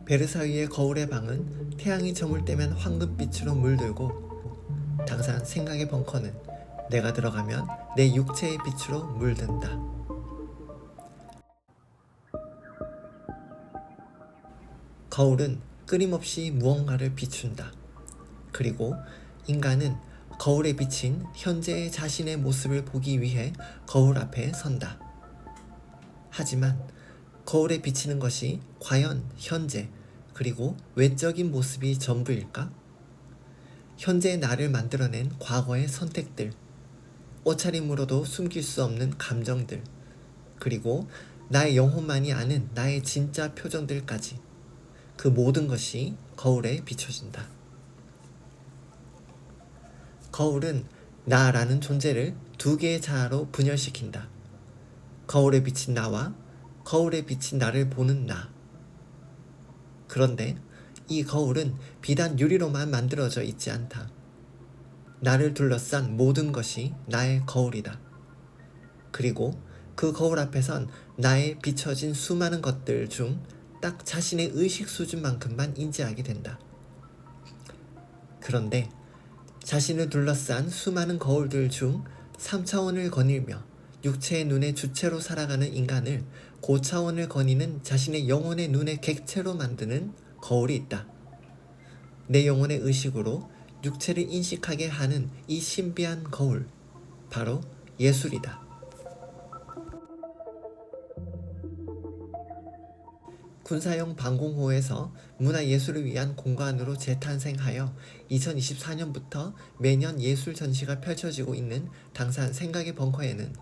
베르사유의 거울의 방은 태양이 저물 때면 황금빛으로 물들고, 당산 생각의 벙커는 내가 들어가면 내 육체의 빛으로 물든다. 거울은 끊임없이 무언가를 비춘다. 그리고 인간은 거울에 비친 현재의 자신의 모습을 보기 위해 거울 앞에 선다. 하지만 거울에 비치는 것이 과연 현재 그리고 외적인 모습이 전부일까? 현재의 나를 만들어낸 과거의 선택들, 옷차림으로도 숨길 수 없는 감정들, 그리고 나의 영혼만이 아는 나의 진짜 표정들까지, 그 모든 것이 거울에 비춰진다. 거울은 나라는 존재를 두 개의 자아로 분열시킨다. 거울에 비친 나와 거울에 비친 나를 보는 나. 그런데 이 거울은 비단 유리로만 만들어져 있지 않다. 나를 둘러싼 모든 것이 나의 거울이다. 그리고 그 거울 앞에선 나의 비춰진 수많은 것들 중 딱 자신의 의식 수준만큼만 인지하게 된다. 그런데 자신을 둘러싼 수많은 거울들 중 3차원을 거닐며 육체의 눈의 주체로 살아가는 인간을 고차원을 거니는 자신의 영혼의 눈의 객체로 만드는 거울이 있다. 내 영혼의 의식으로 육체를 인식하게 하는 이 신비한 거울, 바로 예술이다. 군사용 방공호에서 문화예술을 위한 공간으로 재탄생하여 2024년부터 매년 예술 전시가 펼쳐지고 있는 당산 생각의 벙커에는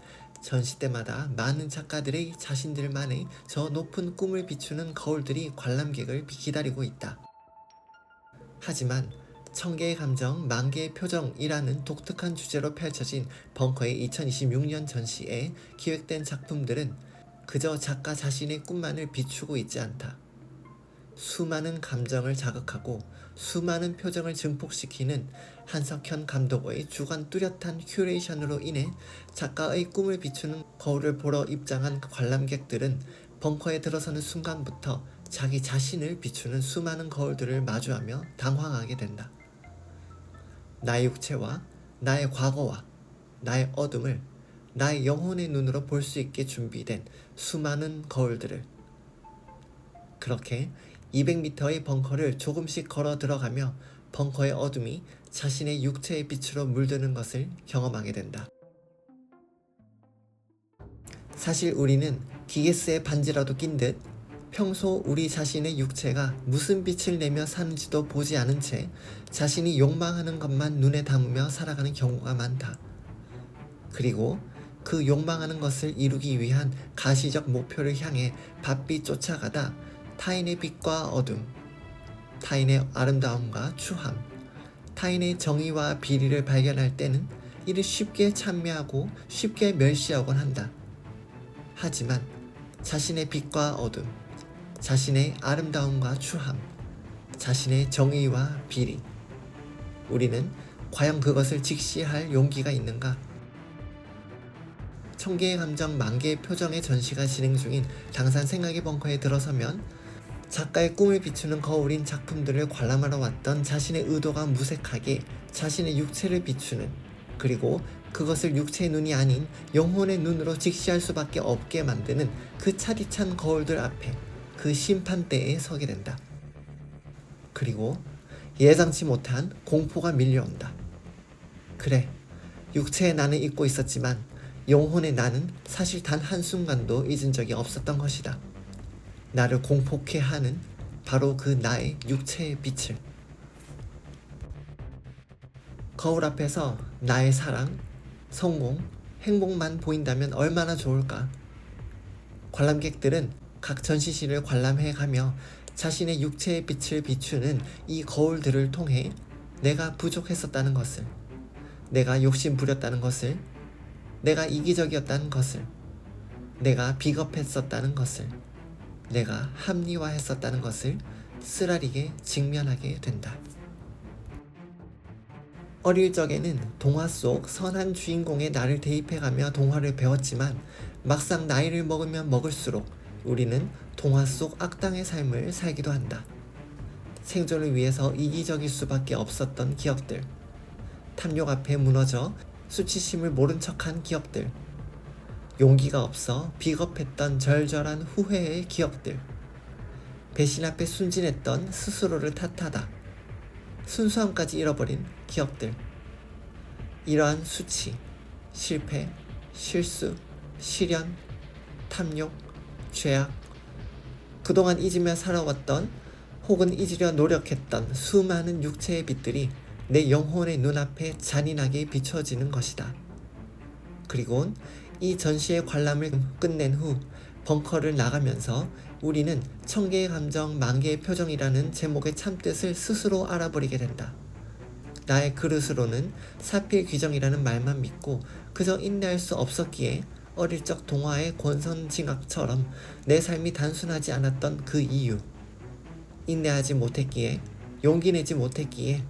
전시 때마다 많은 작가들의 자신들만의 저 높은 꿈을 비추는 거울들이 관람객을 기다리고 있다. 하지만 1000개의 감정, 10,000개의 표정이라는 독특한 주제로 펼쳐진 벙커의 2026년 전시에 기획된 작품들은 그저 작가 자신의 꿈만을 비추고 있지 않다. 수많은 감정을 자극하고 수많은 표정을 증폭시키는 한석현 감독의 주관 뚜렷한 큐레이션으로 인해 작가의 꿈을 비추는 거울을 보러 입장한 관람객들은 벙커에 들어서는 순간부터 자기 자신을 비추는 수많은 거울들을 마주하며 당황하게 된다. 나의 육체와 나의 과거와 나의 어둠을 나의 영혼의 눈으로 볼 수 있게 준비된 수많은 거울들을, 그렇게 200m의 벙커를 조금씩 걸어 들어가며 벙커의 어둠이 자신의 육체의 빛으로 물드는 것을 경험하게 된다. 사실 우리는 기계스의 반지라도 낀 듯 평소 우리 자신의 육체가 무슨 빛을 내며 사는지도 보지 않은 채 자신이 욕망하는 것만 눈에 담으며 살아가는 경우가 많다. 그리고 그 욕망하는 것을 이루기 위한 가시적 목표를 향해 바삐 쫓아가다 타인의 빛과 어둠, 타인의 아름다움과 추함, 타인의 정의와 비리를 발견할 때는 이를 쉽게 찬미하고 쉽게 멸시하곤 한다. 하지만 자신의 빛과 어둠, 자신의 아름다움과 추함, 자신의 정의와 비리, 우리는 과연 그것을 직시할 용기가 있는가? 1000개의 감정, 10,000개의 표정의 전시가 진행 중인 당산 생각의 벙커에 들어서면 작가의 꿈을 비추는 거울인 작품들을 관람하러 왔던 자신의 의도가 무색하게 자신의 육체를 비추는, 그리고 그것을 육체의 눈이 아닌 영혼의 눈으로 직시할 수밖에 없게 만드는 그 차디찬 거울들 앞에, 그 심판대에 서게 된다. 그리고 예상치 못한 공포가 밀려온다. 그래, 육체의 나는 잊고 있었지만 영혼의 나는 사실 단 한순간도 잊은 적이 없었던 것이다. 나를 공포케 하는 바로 그 나의 육체의 빛을. 거울 앞에서 나의 사랑, 성공, 행복만 보인다면 얼마나 좋을까? 관람객들은 각 전시실을 관람해가며 자신의 육체의 빛을 비추는 이 거울들을 통해 내가 부족했었다는 것을, 내가 욕심 부렸다는 것을, 내가 이기적이었다는 것을, 내가 비겁했었다는 것을, 내가 합리화했었다는 것을 쓰라리게 직면하게 된다. 어릴 적에는 동화 속 선한 주인공의 나를 대입해가며 동화를 배웠지만 막상 나이를 먹으면 먹을수록 우리는 동화 속 악당의 삶을 살기도 한다. 생존을 위해서 이기적일 수밖에 없었던 기억들, 탐욕 앞에 무너져 수치심을 모른 척한 기억들, 용기가 없어 비겁했던 절절한 후회의 기억들, 배신 앞에 순진했던 스스로를 탓하다 순수함까지 잃어버린 기억들. 이러한 수치, 실패, 실수, 시련, 탐욕, 죄악, 그동안 잊으며 살아왔던 혹은 잊으려 노력했던 수많은 육체의 빛들이 내 영혼의 눈앞에 잔인하게 비춰지는 것이다. 그리고 이 전시의 관람을 끝낸 후 벙커를 나가면서 우리는 천개의 감정 만개의 표정이라는 제목의 참뜻을 스스로 알아버리게 된다. 나의 그릇으로는 사필 귀정이라는 말만 믿고 그저 인내할 수 없었기에 어릴 적 동화의 권선징악처럼 내 삶이 단순하지 않았던 그 이유, 인내하지 못했기에, 용기 내지 못했기에,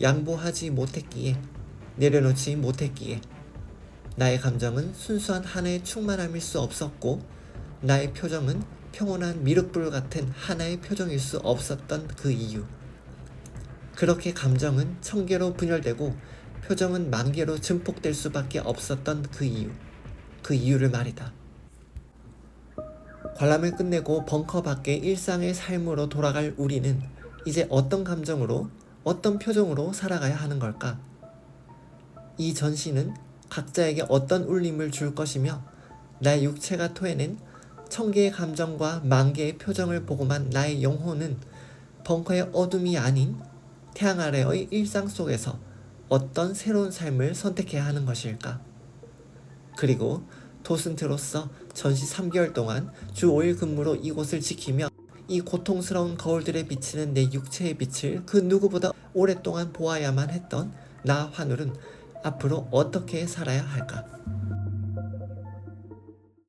양보하지 못했기에, 내려놓지 못했기에 나의 감정은 순수한 하나의 충만함일 수 없었고 나의 표정은 평온한 미륵불 같은 하나의 표정일 수 없었던 그 이유. 그렇게 감정은 천개로 분열되고 표정은 만개로 증폭될 수밖에 없었던 그 이유. 그 이유를 말이다. 관람을 끝내고 벙커 밖의 일상의 삶으로 돌아갈 우리는 이제 어떤 감정으로, 어떤 표정으로 살아가야 하는 걸까? 이 전시는 각자에게 어떤 울림을 줄 것이며 나의 육체가 토해낸 천개의 감정과 만개의 표정을 보고만 나의 영혼은 벙커의 어둠이 아닌 태양 아래의 일상 속에서 어떤 새로운 삶을 선택해야 하는 것일까? 그리고 도슨트로서 전시 3개월 동안 주 5일 근무로 이곳을 지키며 이 고통스러운 거울들에 비치는 내 육체의 빛을 그 누구보다 오랫동안 보아야만 했던 나 환울은 앞으로 어떻게 살아야 할까?